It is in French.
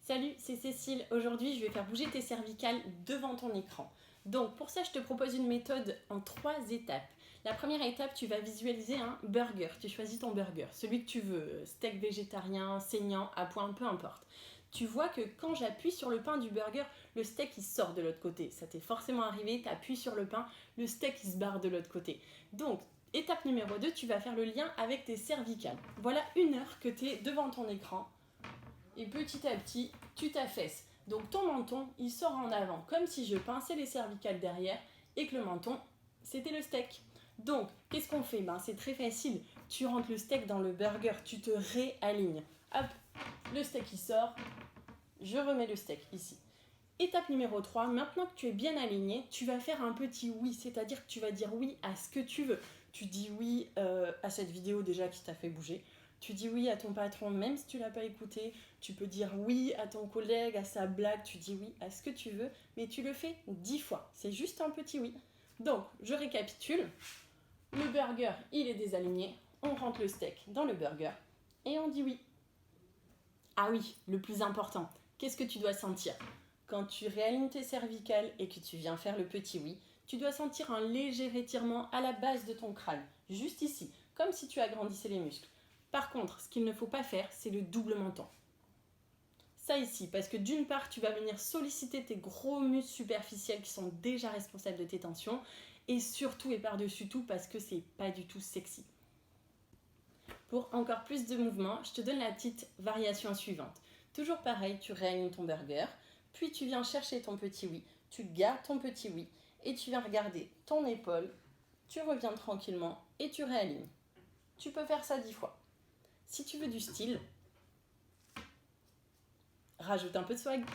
Salut, c'est Cécile. Aujourd'hui, je vais faire bouger tes cervicales devant ton écran. Donc, pour ça, je te propose une méthode en 3 étapes. La première étape, tu vas visualiser un burger. Tu choisis ton burger, celui que tu veux, steak végétarien, saignant, à point, peu importe. Tu vois que quand j'appuie sur le pain du burger, le steak il sort de l'autre côté. Ça t'est forcément arrivé, tu appuies sur le pain, le steak il se barre de l'autre côté. Donc, étape numéro 2, tu vas faire le lien avec tes cervicales. Voilà 1 heure que tu es devant ton écran. Et petit à petit, tu t'affaisses. Donc ton menton, il sort en avant, comme si je pinçais les cervicales derrière et que le menton, c'était le steak. Donc, qu'est-ce qu'on fait? C'est très facile. Tu rentres le steak dans le burger, tu te réalignes. Hop, le steak il sort, je remets le steak ici. Étape numéro 3, maintenant que tu es bien aligné, tu vas faire un petit oui, c'est-à-dire que tu vas dire oui à ce que tu veux. Tu dis oui à cette vidéo déjà qui t'a fait bouger. Tu dis oui à ton patron même si tu ne l'as pas écouté. Tu peux dire oui à ton collègue, à sa blague. Tu dis oui à ce que tu veux, mais tu le fais 10 fois. C'est juste un petit oui. Donc, je récapitule. Le burger, il est désaligné. On rentre le steak dans le burger et on dit oui. Ah oui, le plus important, qu'est-ce que tu dois sentir? Quand tu réalignes tes cervicales et que tu viens faire le petit oui, tu dois sentir un léger étirement à la base de ton crâne, juste ici, comme si tu agrandissais les muscles. Par contre, ce qu'il ne faut pas faire, c'est le double menton. Ça ici, parce que d'une part, tu vas venir solliciter tes gros muscles superficiels qui sont déjà responsables de tes tensions, et surtout et par-dessus tout, parce que c'est pas du tout sexy. Pour encore plus de mouvements, je te donne la petite variation suivante. Toujours pareil, tu réalignes ton burger, puis tu viens chercher ton petit oui, tu gardes ton petit oui, et tu viens regarder ton épaule, tu reviens tranquillement et tu réalignes. Tu peux faire ça 10 fois. Si tu veux du style, rajoute un peu de swag.